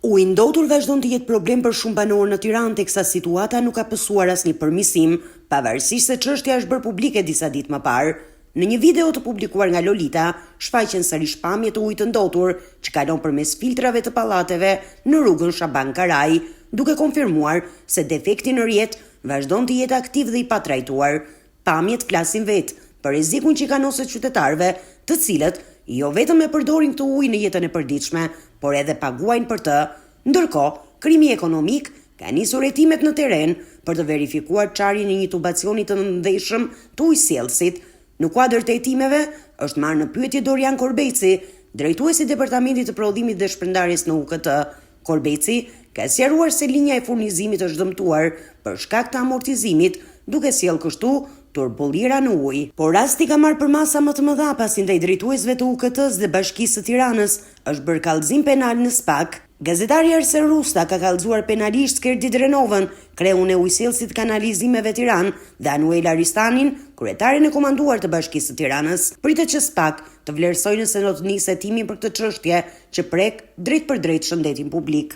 Uji ndotur vazhdon të jetë problem për shumë banorë në Tiranë, teksa situata nuk ka pësuar asnjë përmirësim, pavarësisht se çështja është bërë publike disa ditë më parë. Në një video të publikuar nga Lolita, shfaqen sërish pamje të ujit të ndotur që kalon përmes filtrave të pallateve në rrugën Shaban Karaj, duke konfirmuar se defekti në rrjet vazhdon të jetë aktiv dhe i patrajtuar. Pamjet flasin vetë për rrezikun që kanoset qytetarëve, të cilët jo vetëm e përdorin këtë ujë në jetën e përditshme, por edhe paguajnë për të. Ndërkohë, krimi ekonomik ka nisur hetimet në teren për të verifikuar çarjen e një tubacioni të nëndeshëm të ujësjellësit. Në kuadër të hetimeve është marrë në pyetje Dorian Korbeci, drejtuesi i Departamentit të Prodhimit dhe Shpërndarjes në UKT. Korbeci ka sqaruar se linja e furnizimit është dëmtuar për shkak të amortizimit, duke sjellë kështu turbullira në ujë. Por rasti ka marrë për masa më të mëdha pasi ndaj drejtuesve të UKT-s dhe Bashkisë së Tiranës është bërë kallëzim penal në SPAK. Gazetari Arsen Rusta ka kallëzuar penalisht Skerdi Drenovën, kreun e ujësjellësit kanalizimeve Tiranë, dhe Anuela Ristanin, kryetaren e komanduar të Bashkisë së Tiranës. Pritet që SPAK të vlerësojë nëse do të nisë hetimin për këtë çështje që prek drejt për drejt shëndetin publik.